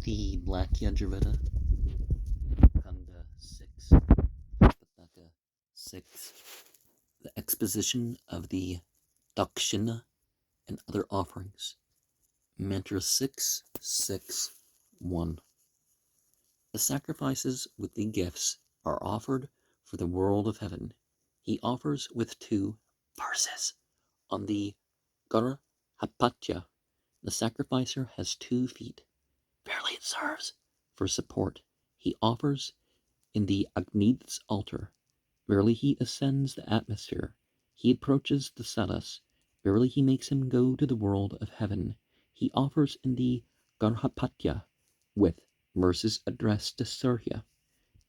The Black Yajurveda, Kanda 6, Prapathaka 6, the exposition of the Dakshina and other offerings. Mantra 661. The sacrifices with the gifts are offered for the world of heaven. He offers with 2 verses. On the Garhapatya, the sacrificer has 2 feet. Verily it serves for support. He offers in the Agnid's altar. Verily he ascends the atmosphere. He approaches the Sadas. Verily he makes him go to the world of heaven. He offers in the Garhapatya with verses addressed to Surya.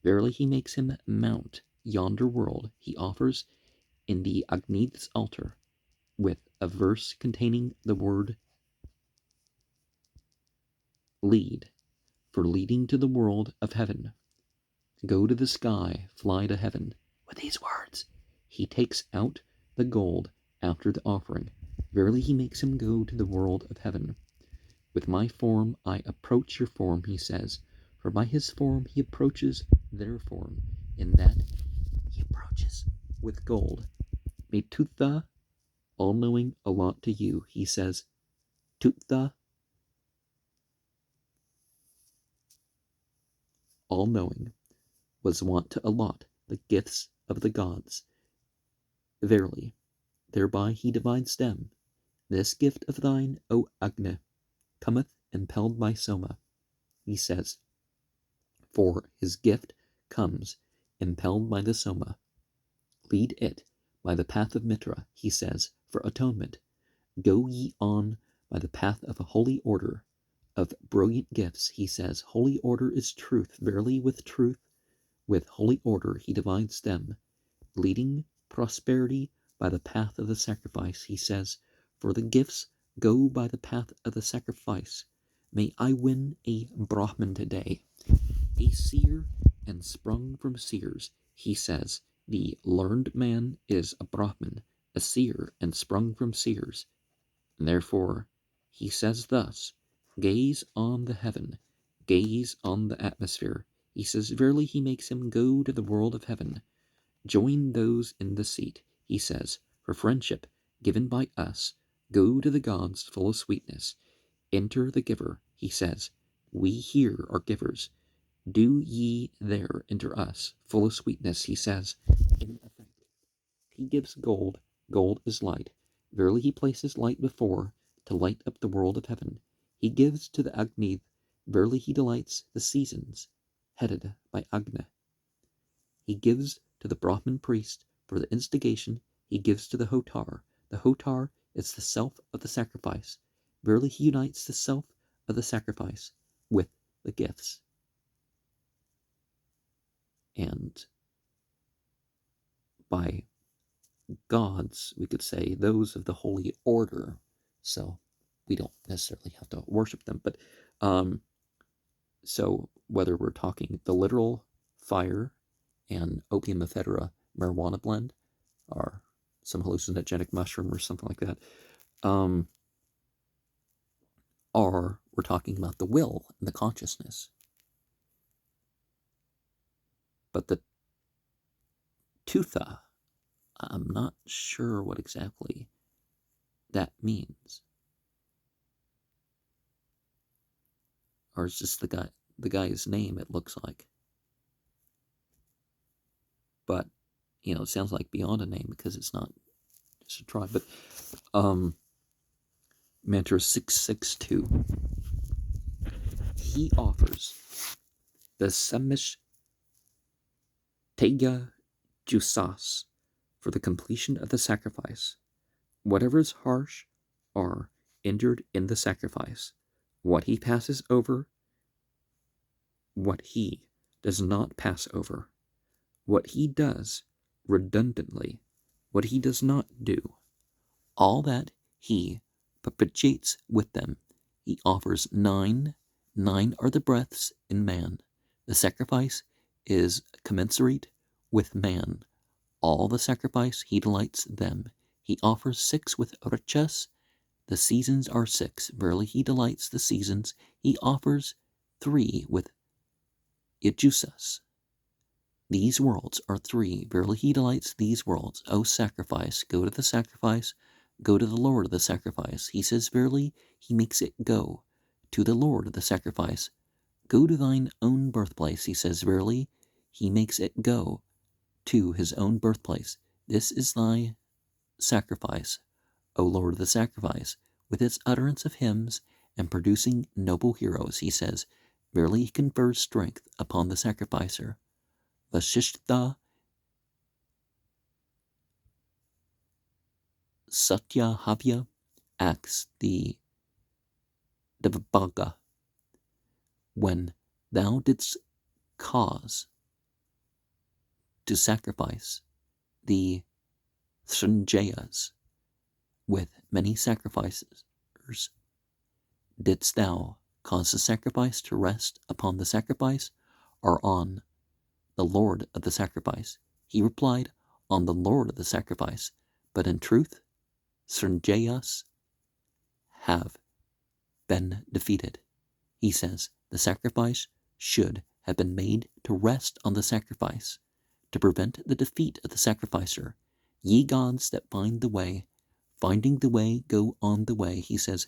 Verily he makes him mount yonder world. He offers in the Agnid's altar with a verse containing the word lead, for leading to the world of heaven. Go to the sky, fly to heaven. With these words, he takes out the gold after the offering. Verily he makes him go to the world of heaven. With my form I approach your form, he says, for by his form he approaches their form, in that he approaches with gold. May Tutha, all-knowing, allot to you, he says, Tutha, all-knowing, was wont to allot the gifts of the gods. Verily, thereby he divides them. This gift of thine, O Agni, cometh impelled by Soma, he says, for his gift comes impelled by the Soma. Lead it by the path of Mitra, he says, for atonement. Go ye on by the path of a holy order, of brilliant gifts, he says. Holy order is truth. Verily with truth, with holy order he divides them. Leading prosperity by the path of the sacrifice, he says, for the gifts go by the path of the sacrifice. May I win a Brahman today, a seer and sprung from seers, he says. The learned man is a Brahman, a seer and sprung from seers. And therefore, he says thus, gaze on the heaven, gaze on the atmosphere. He says, verily he makes him go to the world of heaven. Join those in the seat, he says, for friendship given by us. Go to the gods full of sweetness. Enter the giver, he says. We here are givers. Do ye there enter us, full of sweetness, he says. In effect, he gives gold. Gold is light. Verily he places light before, to light up the world of heaven. He gives to the Agni. Verily he delights the seasons, headed by Agni. He gives to the Brahmin priest for the instigation. He gives to the Hotar. The Hotar is the self of the sacrifice. Verily he unites the self of the sacrifice with the gifts. And by gods, we could say those of the holy order. So we don't necessarily have to worship them, but so whether we're talking the literal fire and opium ephedra marijuana blend, or some hallucinogenic mushroom or something like that, or we're talking about the will and the consciousness. But the Tutha, I'm not sure what exactly that means. Or it's just the guy's name, it looks like. But, it sounds like beyond a name because it's not just a tribe. But Mantra 662. He offers the Samish Tega Jusas for the completion of the sacrifice. Whatever is harsh are injured in the sacrifice. What he passes over, what he does not pass over. What he does redundantly, what he does not do. All that he propitiates with them. He offers 9. 9 are the breaths in man. The sacrifice is commensurate with man. All the sacrifice, he delights them. He offers 6 with richas. The seasons are 6. Verily he delights the seasons. He offers 3 with Yajusas. These worlds are 3. Verily he delights these worlds. O sacrifice, go to the sacrifice, go to the Lord of the sacrifice. He says, verily he makes it go to the Lord of the sacrifice. Go to thine own birthplace. He says, verily he makes it go to his own birthplace. This is thy sacrifice, O Lord of the sacrifice, with its utterance of hymns and producing noble heroes. He says, verily he confers strength upon the sacrificer. Vashishtha Satyahavya acts the Devabhaga. When thou didst cause to sacrifice the Srinjayas with many sacrifices, didst thou cause the sacrifice to rest upon the sacrifice or on the Lord of the sacrifice? He replied, on the Lord of the sacrifice. But in truth, Srinjayas have been defeated. He says, the sacrifice should have been made to rest on the sacrifice, to prevent the defeat of the sacrificer. Ye gods that find the way, finding the way, go on the way. He says,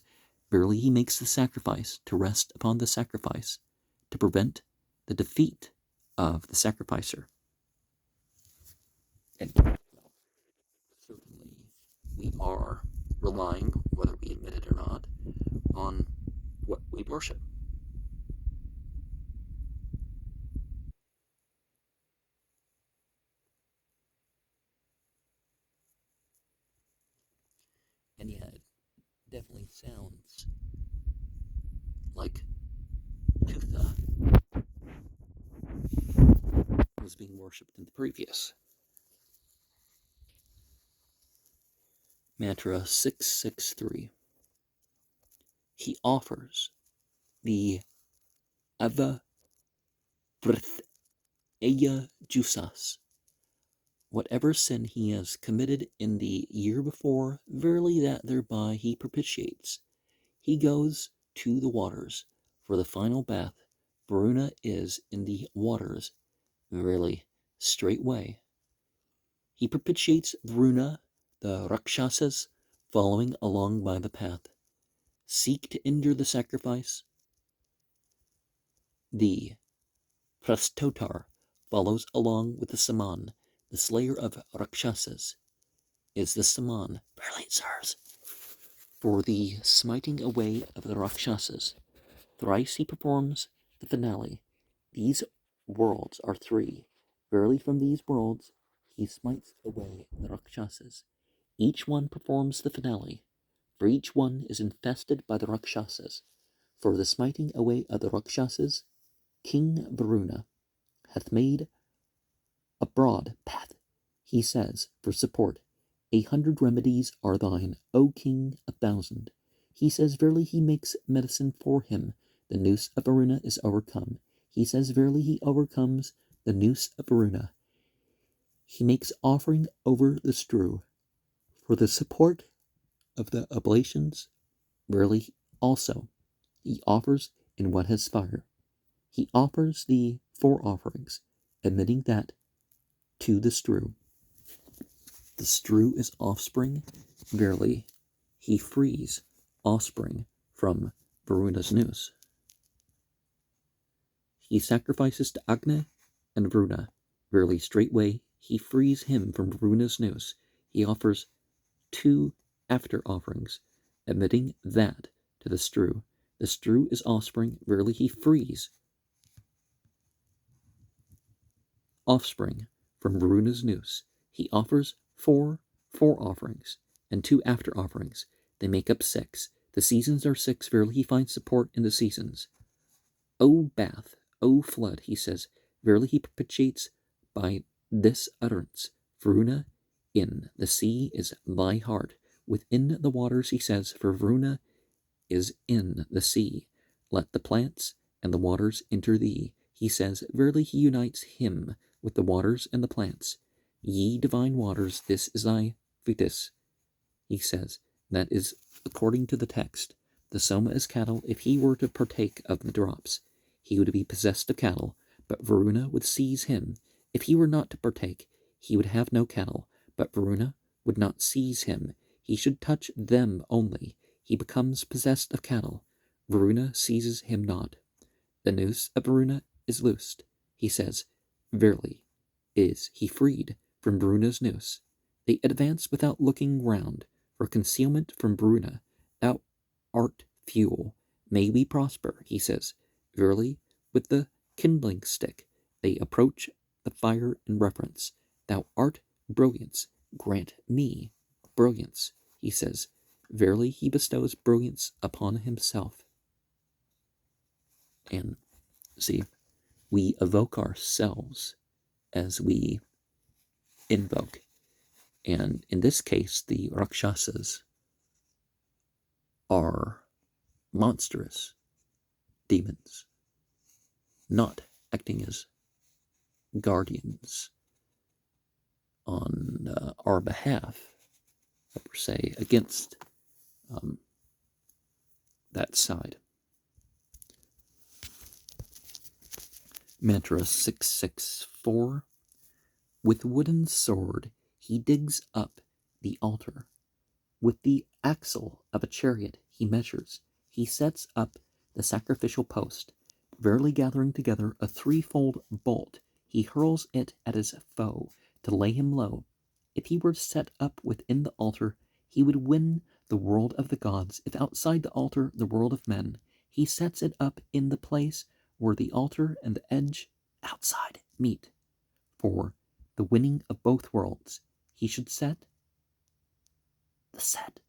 verily he makes the sacrifice to rest upon the sacrifice, to prevent the defeat of the sacrificer. And certainly we are relying, whether we admit it or not, on what we worship. And yeah, it definitely sounds like Tutha was being worshipped in the previous. Mantra 663. He offers the Ava Vrithaya Jusas. Whatever sin he has committed in the year before, verily that thereby he propitiates. He goes to the waters for the final bath. Varuna is in the waters, verily, straightway. He propitiates Varuna, the Rakshasas, following along by the path, seek to injure the sacrifice. The Prastotar follows along with the Saman. The slayer of Rakshasas is the Saman, verily sirs, for the smiting away of the Rakshasas. Thrice he performs the finale. These worlds are 3. Verily from these worlds he smites away the Rakshasas. Each one performs the finale, for each one is infested by the Rakshasas. For the smiting away of the Rakshasas, King Varuna hath made a broad path. He says, for support, 100 remedies are thine, O King, 1,000. He says, verily he makes medicine for him. The noose of Varuna is overcome. He says, verily he overcomes the noose of Varuna. He makes offering over the strew. For the support of the oblations, verily also he offers in what has fire. He offers the 4 offerings, admitting that to the strew. The strew is offspring, verily he frees offspring from Varuna's noose. He sacrifices to Agni and Varuna, verily straightway he frees him from Varuna's noose. He offers 2 after offerings, admitting that to the strew. The strew is offspring, verily he frees offspring from Varuna's noose. He offers 4 offerings and 2 after offerings. They make up 6. The seasons are 6, verily he finds support in the seasons. O bath, O flood, he says, verily he propitiates by this utterance. Varuna, in the sea is thy heart. Within the waters, he says, for Varuna is in the sea. Let the plants and the waters enter thee. He says, verily he unites him with the waters and the plants. Ye divine waters, this is thy fetus. He says, that is according to the text. The soma is cattle if he were to partake of the drops. he would be possessed of cattle, but Varuna would seize him. If he were not to partake, he would have no cattle, but Varuna would not seize him. He should touch them only. He becomes possessed of cattle. Varuna seizes him not. The noose of Varuna is loosed. He says, verily, is he freed from Varuna's noose. They advance without looking round. For concealment from Varuna, thou art fuel. May we prosper, he says. Verily, with the kindling stick, they approach the fire in reverence. Thou art brilliance. Grant me brilliance, he says. Verily, he bestows brilliance upon himself. And see, we evoke ourselves as we invoke. And in this case, the Rakshasas are monstrous demons, not acting as guardians on our behalf, per se, against that side. Mantra 664. With wooden sword he digs up the altar. With the axle of a chariot he measures. He sets up the sacrificial post. Verily gathering together a threefold bolt, he hurls it at his foe to lay him low. If he were set up within the altar, he would win the world of the gods. If outside the altar, the world of men, he sets it up in the place where the altar and the edge outside meet. For the winning of both worlds, he should set the set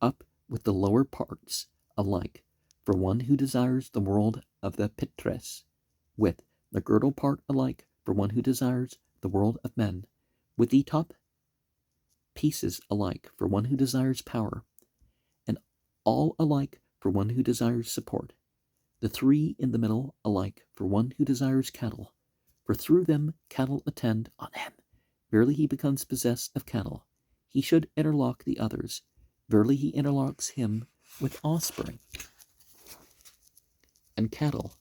up with the lower parts alike, for one who desires the world of the Pitres, with the girdle part alike, for one who desires the world of men, with the top pieces alike, for one who desires power, and all alike for one who desires support, the three in the middle alike for one who desires cattle, for through them cattle attend on him. Verily he becomes possessed of cattle. He should interlock the others. Verily he interlocks him with offspring and cattle.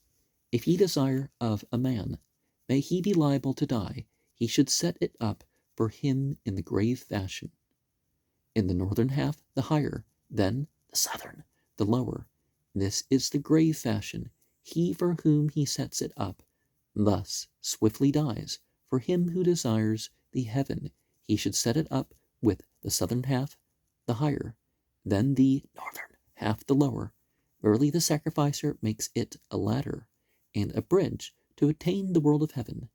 If he desire of a man, may he be liable to die, he should set it up for him in the grave fashion. In the northern half, the higher, then the southern, the lower. This is the grave fashion. He for whom he sets it up, thus swiftly dies. For him who desires the heaven, he should set it up with the southern half, the higher, then the northern half, the lower. Verily the sacrificer makes it a ladder and a bridge to attain the world of heaven,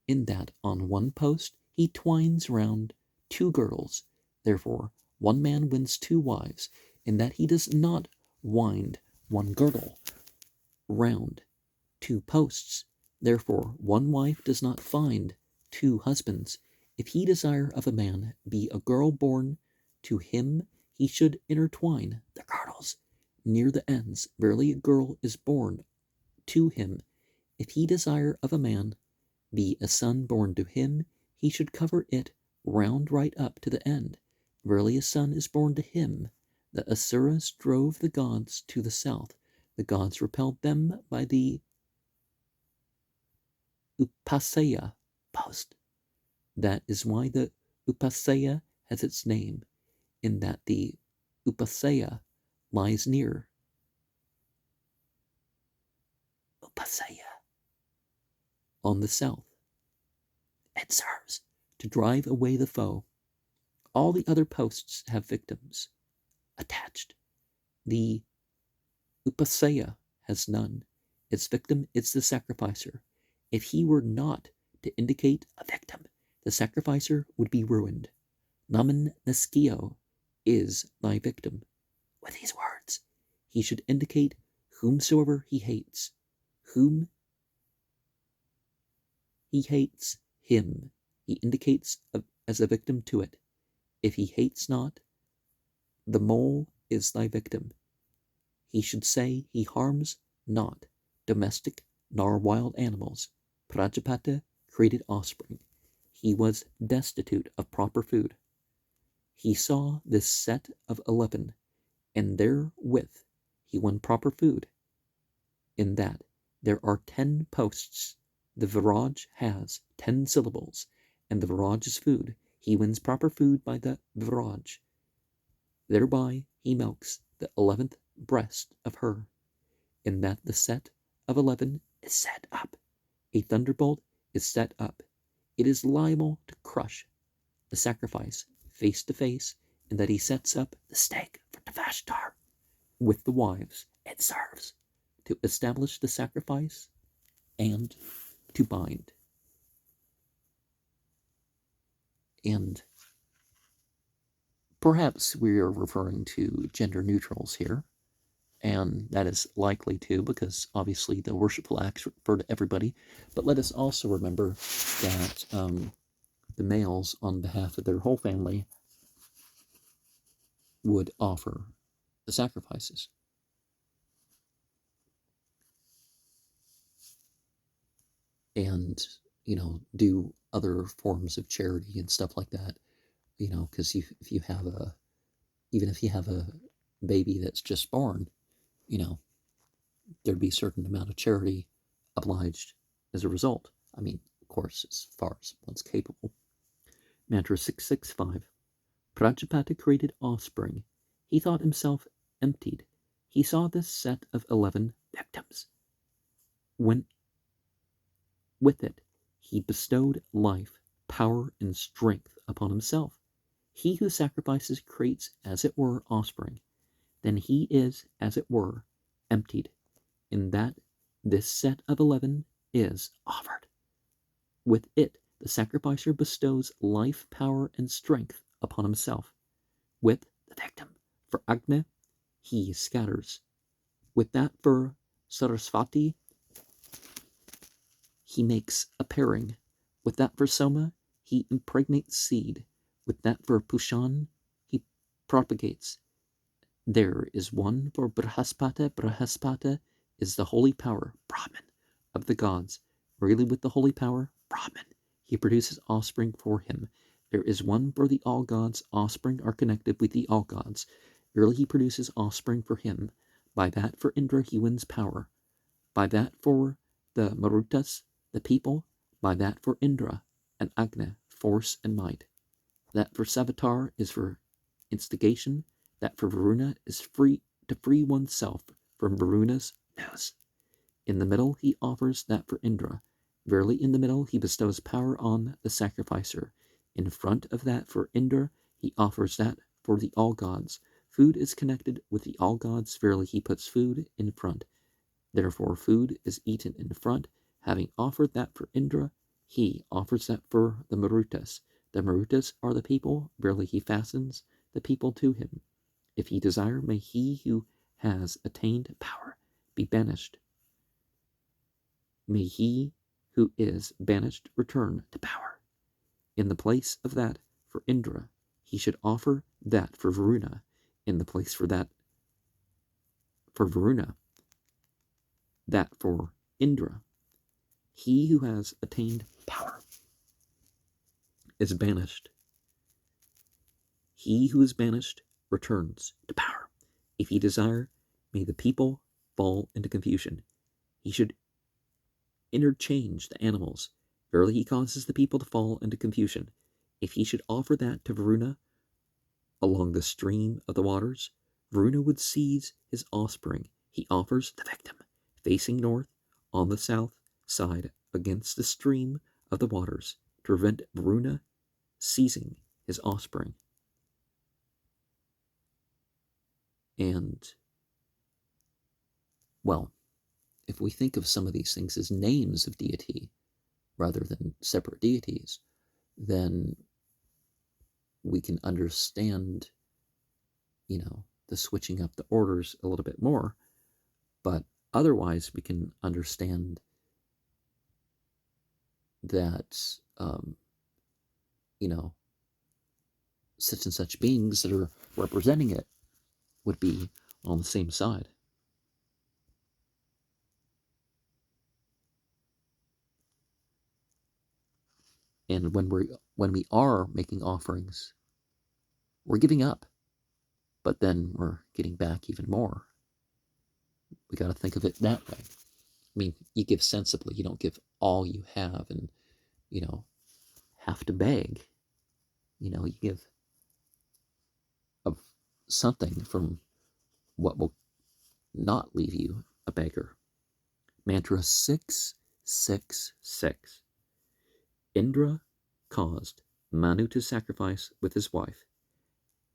in that on one post he twines round two girdles. Therefore one man wins two wives, in that he does not wind one girdle round two posts. Therefore one wife does not find two husbands. If he desire of a man be a girl born to him, he should intertwine the girdles near the ends. Verily a girl is born to him. If he desire of a man be a son born to him, he should cover it round right up to the end. Verily a son is born to him. The Asuras drove the gods to the south. The gods repelled them by the Upasaya post. That is why the Upasaya has its name, in that the Upasaya lies near Upasaya on the south. It serves to drive away the foe. All the other posts have victims attached. The Upasaya has none. Its victim is the sacrificer. If he were not to indicate a victim, the sacrificer would be ruined. Naman Neskio is thy victim. With these words, he should indicate whomsoever he hates. Whom he hates, him he indicates as a victim to it. If he hates not, the mole is thy victim. He should say he harms not domestic nor wild animals. Prajapata created offspring. He was destitute of proper food. He saw this set of 11, and therewith he won proper food. in that there are 10 posts. The viraj has 10 syllables, and the viraj is food. He wins proper food by the viraj. Thereby he milks the 11th breast of her, in that the set of 11 is set up. A thunderbolt is set up. It is liable to crush the sacrifice face to face, in that he sets up the stake for Tavashtar with the wives it serves to establish the sacrifice and to bind. And perhaps we are referring to gender neutrals here, and that is likely too, because obviously the worshipful acts refer to everybody. But let us also remember that the males, on behalf of their whole family, would offer the sacrifices. And, do other forms of charity and stuff like that, because even if you have a baby that's just born, there'd be a certain amount of charity obliged as a result. I mean, of course, as far as one's capable. Mantra 665. Prajapati created offspring. He thought himself emptied. He saw this set of 11 victims. When with it, he bestowed life, power, and strength upon himself. He who sacrifices creates, as it were, offspring. Then he is, as it were, emptied, in that this set of 11 is offered. With it, the sacrificer bestows life, power, and strength upon himself. With the victim for Agni, he scatters. With that for Sarasvati, he makes a pairing. With that for Soma, he impregnates seed. With that for Pushan, he propagates. There is one for Brahaspata. Brahaspata is the holy power, Brahman, of the gods. Really, with the holy power, Brahman, he produces offspring for him. There is one for the all gods. Offspring are connected with the all gods. Really, he produces offspring for him. By that for Indra, he wins power. By that for the Marutas, the people. By that for Indra and Agni, force and might. That for Savitar is for instigation. That for Varuna is to free oneself from Varuna's nose. In the middle he offers that for Indra. Verily in the middle he bestows power on the sacrificer. In front of that for Indra he offers that for the all gods. Food is connected with the all gods. Verily he puts food in front. Therefore food is eaten in front. Having offered that for Indra, he offers that for the Marutas. The Marutas are the people. Verily he fastens the people to him. If he desire, may he who has attained power be banished. May he who is banished return to power. In the place of that for Indra, he should offer that for Varuna. In the place for that for Varuna, that for Indra. He who has attained power is banished. He who is banished returns to power. If he desire, may the people fall into confusion. He should interchange the animals. Verily he causes the people to fall into confusion. If he should offer that to Varuna along the stream of the waters, Varuna would seize his offspring. He offers the victim facing north on the south side against the stream of the waters to prevent Varuna seizing his offspring. And, well, if we think of some of these things as names of deity rather than separate deities, then we can understand, the switching up the orders a little bit more. But otherwise, we can understand that, such and such beings that are representing it would be on the same side. And when we are making offerings, we're giving up, but then we're getting back even more. We got to think of it that way. mean, you give sensibly. You don't give all you have and, have to beg. You give of something from what will not leave you a beggar. Mantra 666. Indra caused Manu to sacrifice with his wife.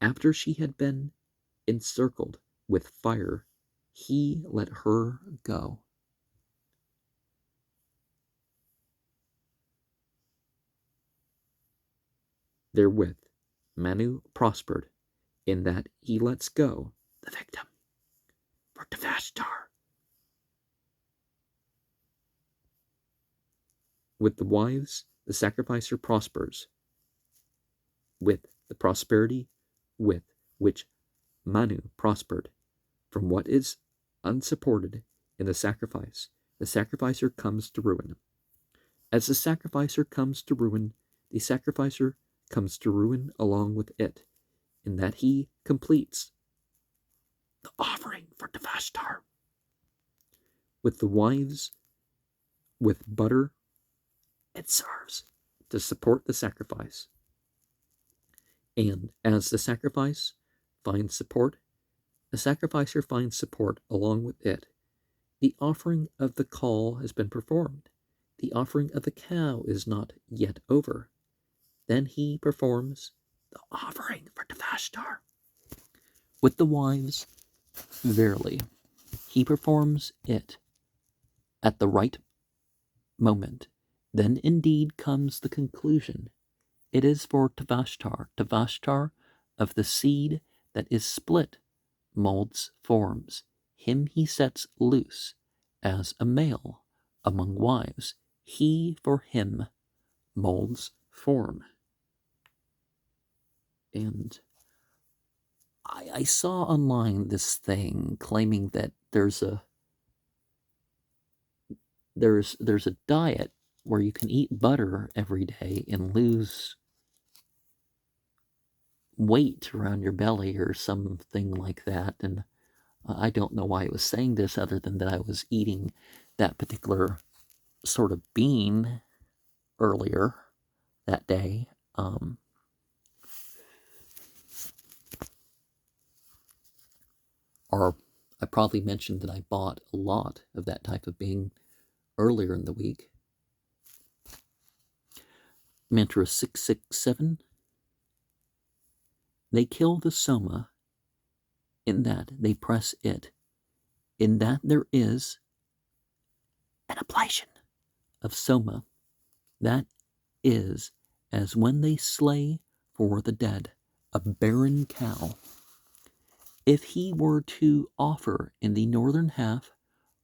After she had been encircled with fire, he let her go. Therewith, Manu prospered in that he lets go the victim for Tavashtar. With the wives, the sacrificer prospers with the prosperity with which Manu prospered. From what is unsupported in the sacrificer comes to ruin. As the sacrificer comes to ruin, the sacrificer comes to ruin along with it, in that he completes the offering for Tavashtar. With the wives, with butter, it serves to support the sacrifice. And as the sacrifice finds support, the sacrificer finds support along with it. The offering of the call has been performed. The offering of the cow is not yet over. Then he performs the offering for Tavashtar. With the wives, verily, he performs it at the right moment. Then indeed comes the conclusion. It is for Tavashtar of the seed that is split, molds forms. Him he sets loose as a male among wives. He for him molds form. And I saw online this thing claiming that there's a diet where you can eat butter every day and lose weight around your belly or something like that. And I don't know why it was saying this other than that I was eating that particular sort of bean earlier that day. Or I probably mentioned that I bought a lot of that type of bean earlier in the week. Mantra 667. They kill the soma in that they press it, in that there is an ablation of soma. That is as when they slay for the dead a barren cow. If he were to offer in the northern half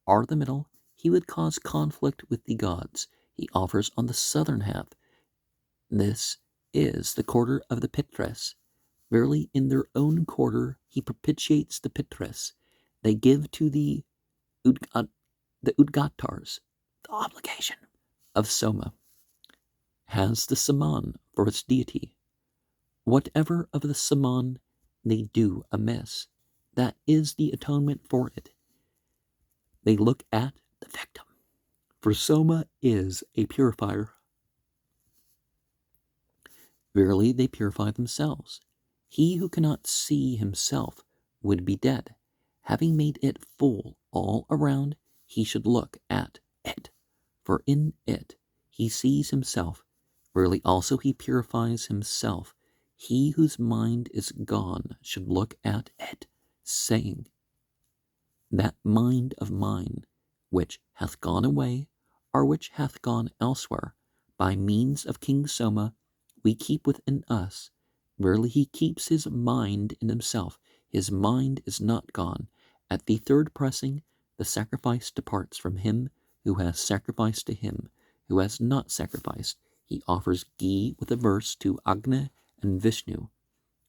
or the middle, he would cause conflict with the gods. He offers on the southern half. This is the quarter of the Pitres. Verily, in their own quarter he propitiates the Pitres. They give to the Udgatars the obligation of Soma. Has the Saman for its deity. Whatever of the Saman they do amiss, that is the atonement for it. They look at the victim, for Soma is a purifier. Verily, they purify themselves. He who cannot see himself would be dead. Having made it full all around, he should look at it, for in it he sees himself. Verily also he purifies himself. He whose mind is gone should look at it, saying, that mind of mine, which hath gone away, or which hath gone elsewhere, by means of King Soma, we keep within us. Verily he keeps his mind in himself. His mind is not gone. At the third pressing, the sacrifice departs from him who has sacrificed to him who has not sacrificed. He offers ghee with a verse to Agna and Vishnu.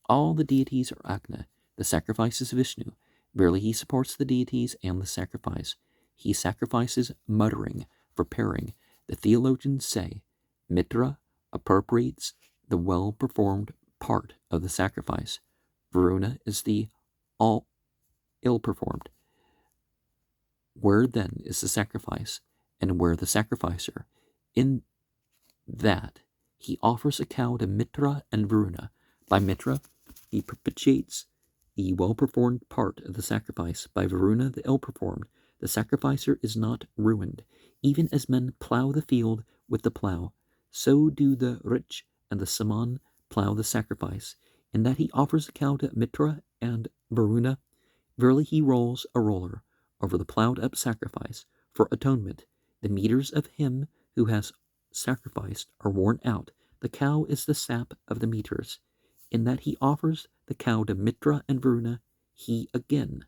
All the deities are Agna. The sacrifice is Vishnu. Verily he supports the deities and the sacrifice. He sacrifices muttering, preparing. The theologians say, Mitra appropriates the well-performed part of the sacrifice. Varuna is the all ill-performed. Where then is the sacrifice, and where the sacrificer? In that he offers a cow to Mitra and Varuna. By Mitra, he propitiates the well-performed part of the sacrifice. By Varuna, the ill-performed. The sacrificer is not ruined. Even as men plow the field with the plow, so do the rich and the Saman plow the sacrifice. In that he offers a cow to Mitra and Varuna, verily he rolls a roller over the plowed-up sacrifice for atonement. The meters of him who has sacrificed are worn out. The cow is the sap of the meters. In that he offers the cow to Mitra and Varuna, he again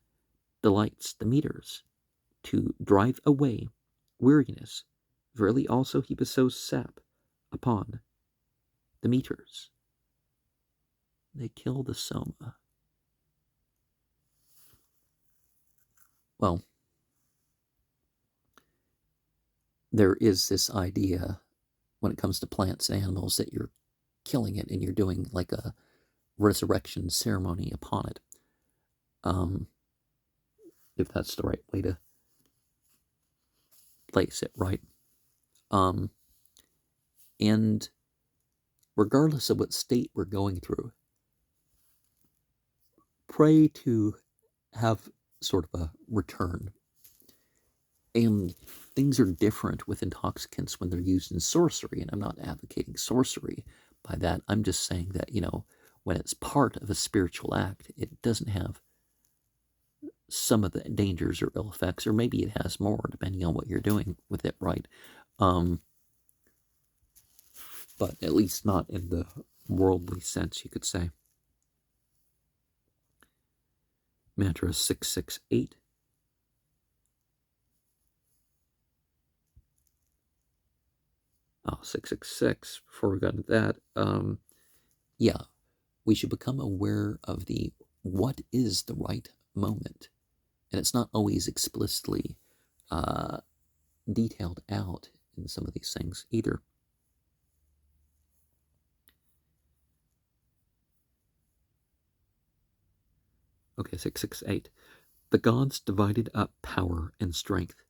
delights the meters to drive away weariness. Verily also he bestows sap upon the meters. They kill the soma. Well, there is this idea when it comes to plants and animals that you're killing it and you're doing like a resurrection ceremony upon it. If that's the right way to place it, right? And regardless of what state we're going through, pray to have sort of a return. And things are different with intoxicants when they're used in sorcery, and I'm not advocating sorcery by that. I'm just saying that, when it's part of a spiritual act, it doesn't have some of the dangers or ill effects, or maybe it has more, depending on what you're doing with it, right? But at least not in the worldly sense, you could say. Mantra 668. Oh, 666, before we got into that. Yeah, we should become aware of what is the right moment. And it's not always explicitly detailed out in some of these things either. Okay, 668. The gods divided up power and strength.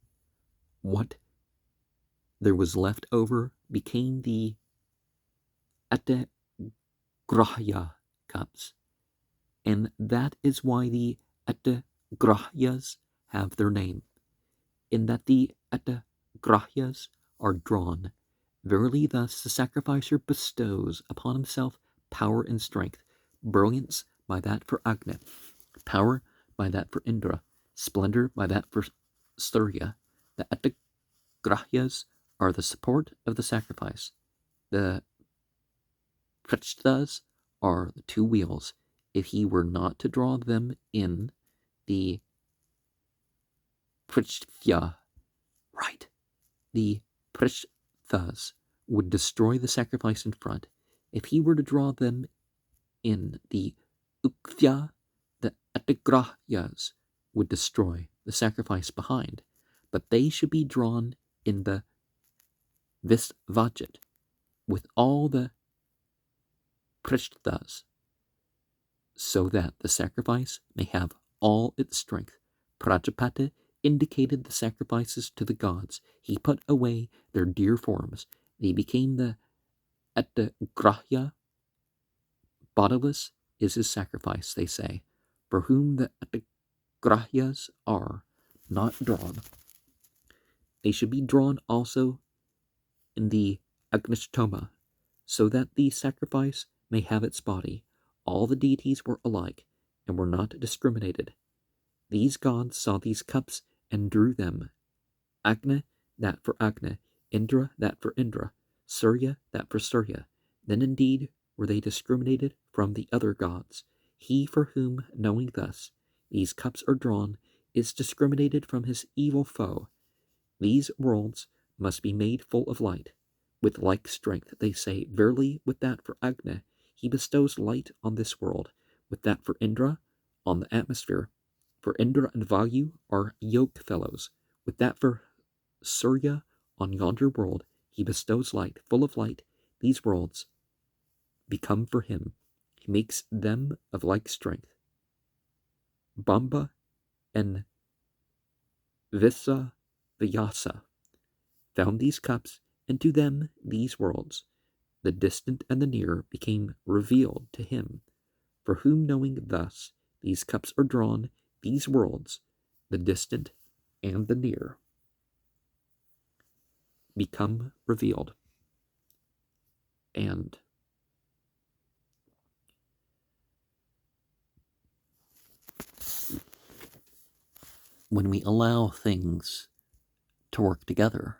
What there was left over became the Atagrahya cups. And that is why the Atagrahyas have their name. In that the Atagrahyas are drawn. Verily thus the sacrificer bestows upon himself power and strength, brilliance by that for Agni, power by that for Indra, splendor by that for Surya. The Atagrahyas are the support of the sacrifice. The Prachthas are the two wheels. If he were not to draw them in, the Prithvya, right, the Prithvas would destroy the sacrifice in front. If he were to draw them in, the Ukthya, the Atagrahyas, would destroy the sacrifice behind. But they should be drawn in the Visvajit with all the Prithvas, so that the sacrifice may have all its strength. Prajapati indicated the sacrifices to the gods. He put away their dear forms. They became the Atagrahya. Bodiless is his sacrifice, they say, for whom the Atagrahyas are not drawn. They should be drawn also in the Agnishtoma, so that the sacrifice may have its body. All the deities were alike and were not discriminated. These gods saw these cups and drew them. Agni, that for Agni, Indra, that for Indra, Surya, that for Surya. Then indeed were they discriminated from the other gods. He for whom, knowing thus, these cups are drawn, is discriminated from his evil foe. These worlds must be made full of light. With like strength, they say, verily with that for Agni, he bestows light on this world, with that for Indra, on the atmosphere. For Indra and Vayu are yoke fellows, with that for Surya, on yonder world, he bestows light, full of light. These worlds become for him. He makes them of like strength. Bamba and Vissa Vyasa found these cups, and to them these worlds, the distant and the near, became revealed to him, for whom knowing thus these cups are drawn, these worlds, the distant and the near, become revealed. And when we allow things to work together,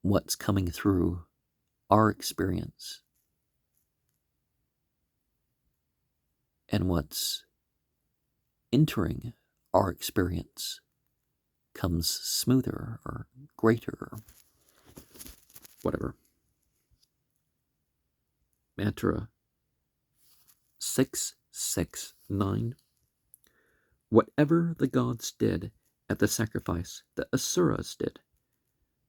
what's coming through our experience and what's entering our experience comes smoother or greater or whatever. Mantra 669. Whatever the gods did at the sacrifice, the asuras did.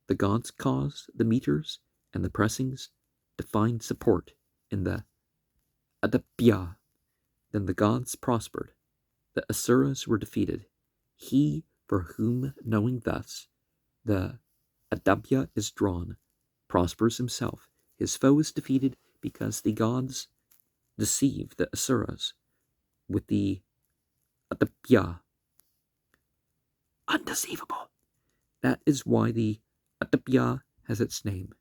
The gods caused the meters and the pressings to find support in the adapya. Then the gods prospered. The asuras were defeated. He for whom knowing thus the adapya is drawn prospers himself. His foe is defeated because the gods deceive the asuras with the adapya. Undeceivable. That is why the adapya has its name.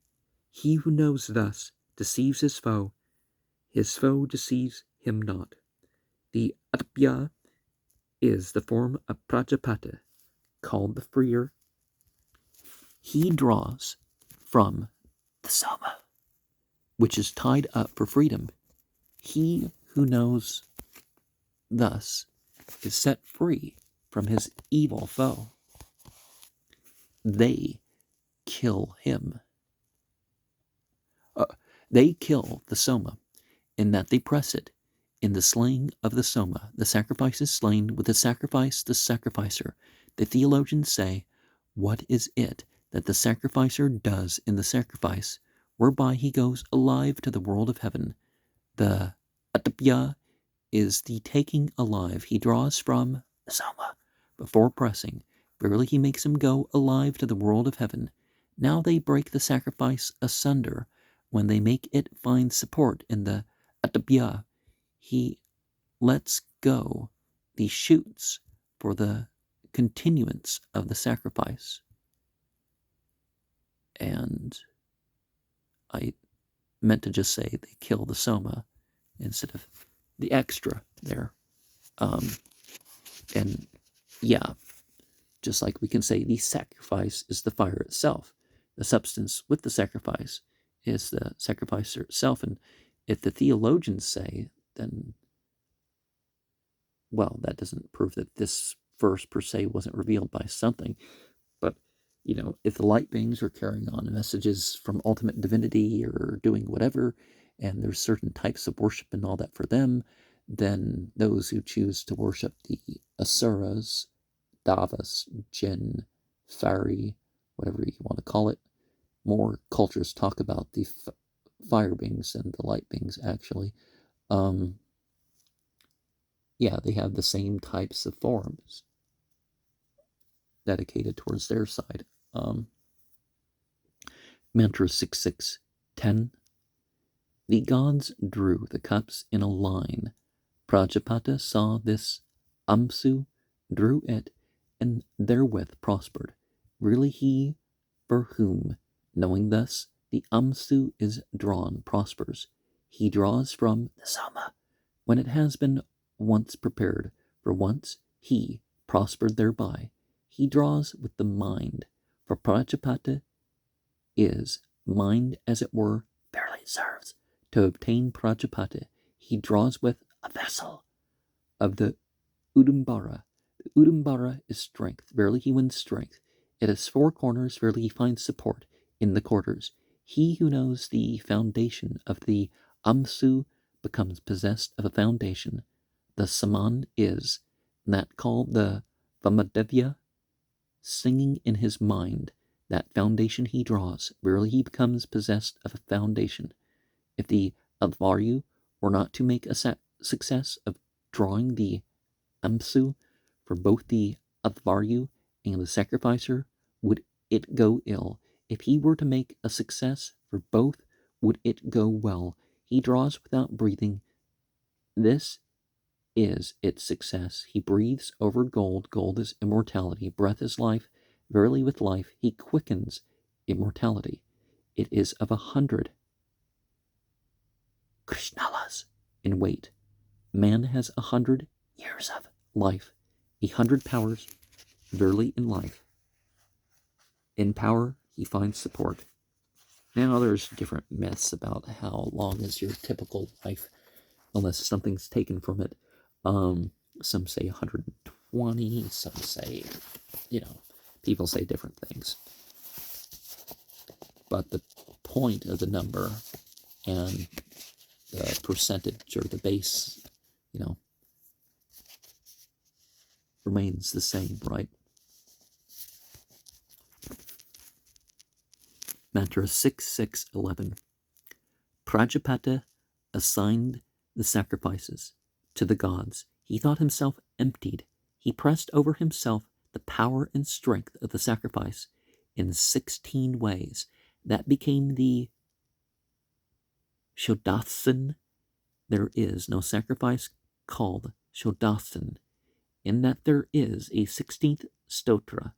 He who knows thus deceives his foe deceives him not. The adapya is the form of Prajapati, called the freer. He draws from the Soma, which is tied up for freedom. He who knows thus is set free from his evil foe. They kill him. They kill the Soma in that they press it in the slaying of the Soma. The sacrifice is slain with the sacrifice the sacrificer. The theologians say, what is it that the sacrificer does in the sacrifice, whereby he goes alive to the world of heaven? The atapya is the taking alive. He draws from the Soma before pressing. Verily he makes him go alive to the world of heaven. Now they break the sacrifice asunder when they make it find support in the atapya. He lets go the shoots for the continuance of the sacrifice. And I meant to just say they kill the Soma instead of the extra there. And yeah, just like we can say the sacrifice is the fire itself. The substance with the sacrifice is the sacrificer itself. And if the theologians say, then, well, that doesn't prove that this verse per se wasn't revealed by something. But, if the light beings are carrying on messages from ultimate divinity or doing whatever, and there's certain types of worship and all that for them, then those who choose to worship the asuras, davas, jinn, fairy, whatever you want to call it, more cultures talk about the fire beings and the light beings, actually. Yeah, they have the same types of forms dedicated towards their side. Mantra 6610. The gods drew the cups in a line. Prajapata saw this. Amsu drew it, and therewith prospered. Really he for whom, knowing thus, the Amsu is drawn, prospers. He draws from the Sama, when it has been once prepared, for once he prospered thereby. He draws with the mind, for Prajapata is mind, as it were, barely serves to obtain Prajapata. He draws with a vessel of the Udambara. The Udambara is strength. Verily he wins strength. It has four corners. Verily he finds support in the quarters. He who knows the foundation of the Amsu becomes possessed of a foundation. The Saman is that called the Vamadevya, singing in his mind. That foundation he draws. Verily he becomes possessed of a foundation. If the Advaryu were not to make a success of drawing the amsu for both the advaryu and the sacrificer, would it go ill? If he were to make a success for both, would it go well? He draws without breathing. This is its success. He breathes over gold. Gold is immortality. Breath is life. Verily with life he quickens immortality. It is of 100 Krishnalas in weight. Man has 100 years of life, 100 powers. Verily in life, in power he finds support. Now there's different myths about how long is your typical life, unless something's taken from it. Some say 120, some say, people say different things. But the point of the number and the percentage or the base, remains the same, right? Mantra 6611. Prajapata assigned the sacrifices to the gods. He thought himself emptied. He pressed over himself the power and strength of the sacrifice in 16 ways. That became the Shodasan. There is no sacrifice called Shodasan, in that there is a 16th stotra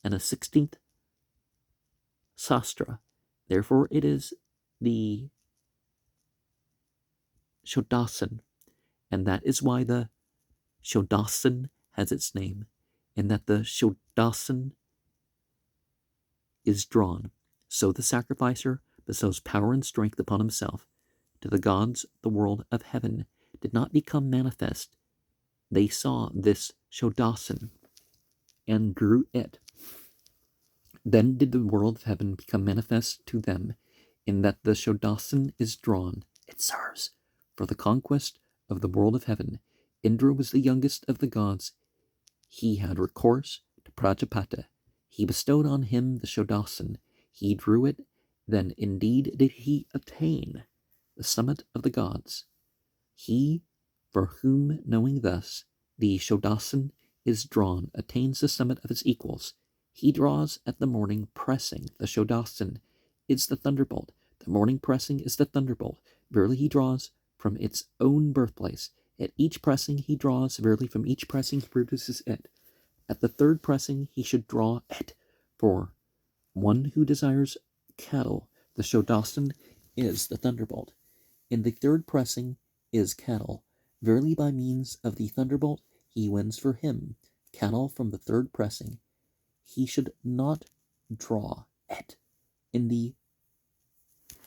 and a 16th sastra. Therefore it is the Shodasan, and that is why the Shodasan has its name, and that the Shodasan is drawn. So the sacrificer bestows power and strength upon himself. To the gods, the world of heaven did not become manifest. They saw this Shodasan and drew it. Then did the world of heaven become manifest to them, in that the Shodasan is drawn. It serves for the conquest of the world of heaven. Indra was the youngest of the gods. He had recourse to Prajapata. He bestowed on him the Shodasan. He drew it. Then indeed did he attain the summit of the gods. He, for whom, knowing thus, the Shodasan is drawn, attains the summit of his equals. He draws at the morning pressing. The Shodasan is the thunderbolt. The morning pressing is the thunderbolt. Verily he draws from its own birthplace. At each pressing he draws. Verily from each pressing he produces it. At the third pressing he should draw it. For one who desires cattle, the Shodasan is the thunderbolt. In the third pressing is cattle. Verily by means of the thunderbolt he wins for him cattle from the third pressing. He should not draw it. In the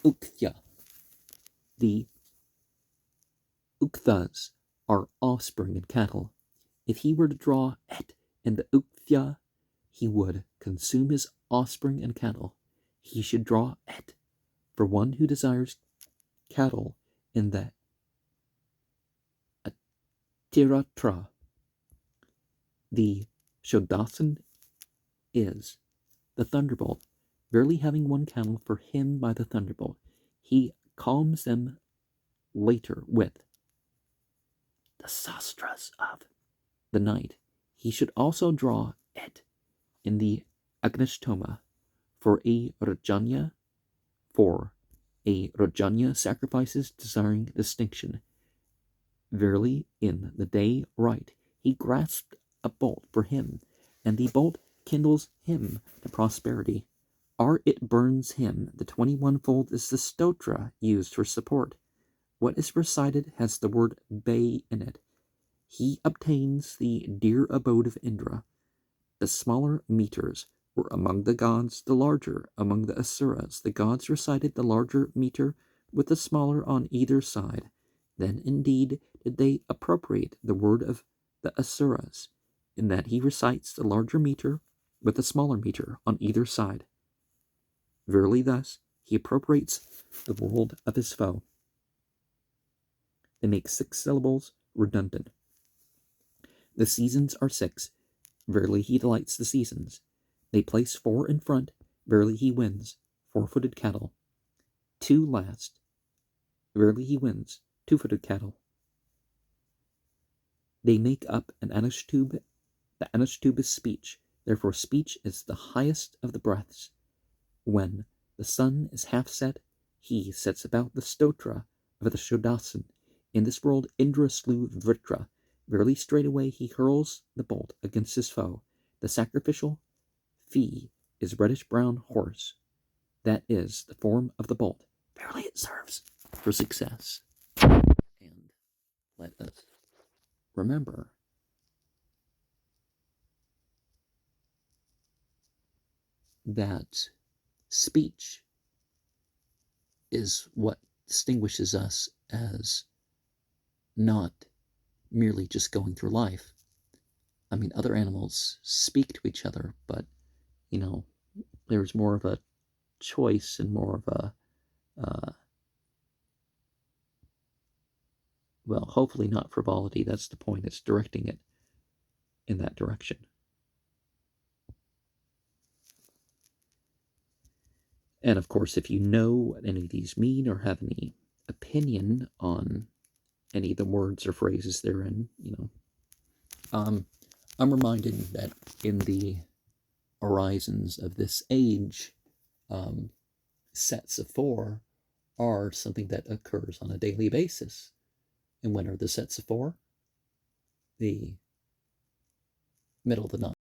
Ukthya, the Ukthas are offspring and cattle. If he were to draw it in the Ukthya, he would consume his offspring and cattle. He should draw it. For one who desires cattle in the Atiratra, the Shodasan is the thunderbolt. Verily having won cattle for him by the thunderbolt, he calms them later with the sastras of the night. He should also draw it in the Agnishtoma for a Rajanya sacrifices desiring distinction. Verily in the day right he grasped a bolt for him, and the bolt kindles him to prosperity. It burns him. The 21-fold is the stotra used for support. What is recited has the word bay in it. He obtains the dear abode of Indra. The smaller meters were among the gods, the larger among the asuras. The gods recited the larger meter with the smaller on either side. Then indeed did they appropriate the word of the asuras, in that he recites the larger meter with the smaller meter on either side. Verily thus he appropriates the world of his foe. They make 6 syllables redundant. The seasons are 6. Verily he delights the seasons. They place 4 in front. Verily he wins 4-footed cattle. 2 last. Verily he wins 2-footed cattle. They make up an Anushtup, the Anushtup is speech. Therefore, speech is the highest of the breaths. When the sun is half set, he sets about the stotra of the Shodasan. In this world, Indra slew Vritra. Verily, straightway he hurls the bolt against his foe. The sacrificial fee is reddish-brown horse. That is the form of the bolt. Verily, it serves for success. And let us remember that speech is what distinguishes us as not merely just going through life. I mean, other animals speak to each other, but, there's more of a choice and more of a, well, hopefully not frivolity. That's the point. It's directing it in that direction. And of course, if you know what any of these mean or have any opinion on any of the words or phrases therein, I'm reminded that in the horizons of this age, sets of 4 are something that occurs on a daily basis. And when are the sets of 4? The middle of the night.